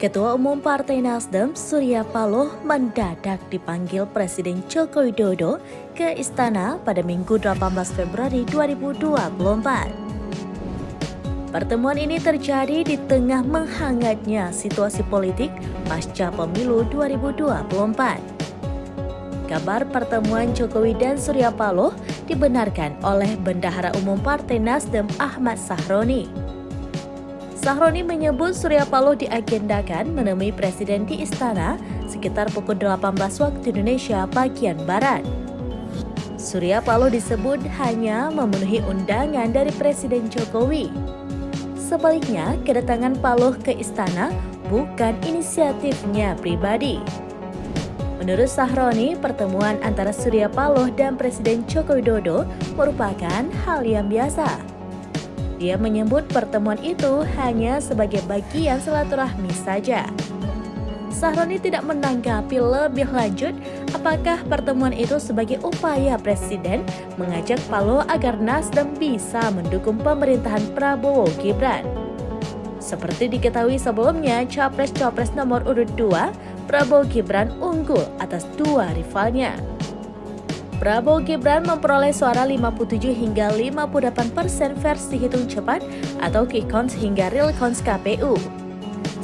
Ketua Umum Partai Nasdem, Surya Paloh, mendadak dipanggil Presiden Joko Widodo ke Istana pada Minggu 18 Februari 2024. Pertemuan ini terjadi di tengah menghangatnya situasi politik pasca pemilu 2024. Kabar pertemuan Jokowi dan Surya Paloh dibenarkan oleh Bendahara Umum Partai Nasdem Ahmad Sahroni. Sahroni menyebut Surya Paloh diagendakan menemui Presiden di Istana sekitar pukul 18 waktu Indonesia bagian Barat. Surya Paloh disebut hanya memenuhi undangan dari Presiden Jokowi. Sebaliknya, kedatangan Paloh ke Istana bukan inisiatifnya pribadi. Menurut Sahroni, pertemuan antara Surya Paloh dan Presiden Joko Widodo merupakan hal yang biasa. Dia menyebut pertemuan itu hanya sebagai bagian silaturahmi saja. Sahroni tidak menanggapi lebih lanjut apakah pertemuan itu sebagai upaya Presiden mengajak Paloh agar Nasdem bisa mendukung pemerintahan Prabowo Gibran. Seperti diketahui sebelumnya, Capres nomor urut 2, Prabowo Gibran unggul atas dua rivalnya. Prabowo Gibran memperoleh suara 57 hingga 58% versi hitung cepat atau quick count hingga real count KPU.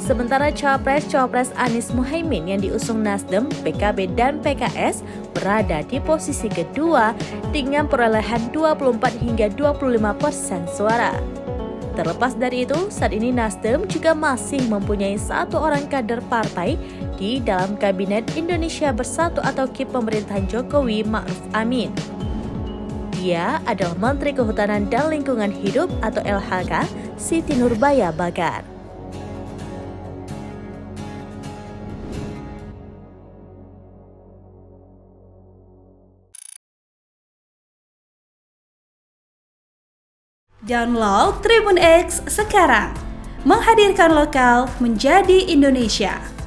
Sementara Capres Anies Muhaimin yang diusung Nasdem, PKB, dan PKS berada di posisi kedua dengan perolehan 24 hingga 25% suara. Terlepas dari itu, saat ini Nasdem juga masih mempunyai satu orang kader partai di dalam Kabinet Indonesia Bersatu atau KIP pemerintahan Jokowi Ma'ruf Amin. Dia adalah Menteri Kehutanan dan Lingkungan Hidup atau LHK Siti Nurbaya Bagар. Download Tribun X sekarang, menghadirkan lokal menjadi Indonesia.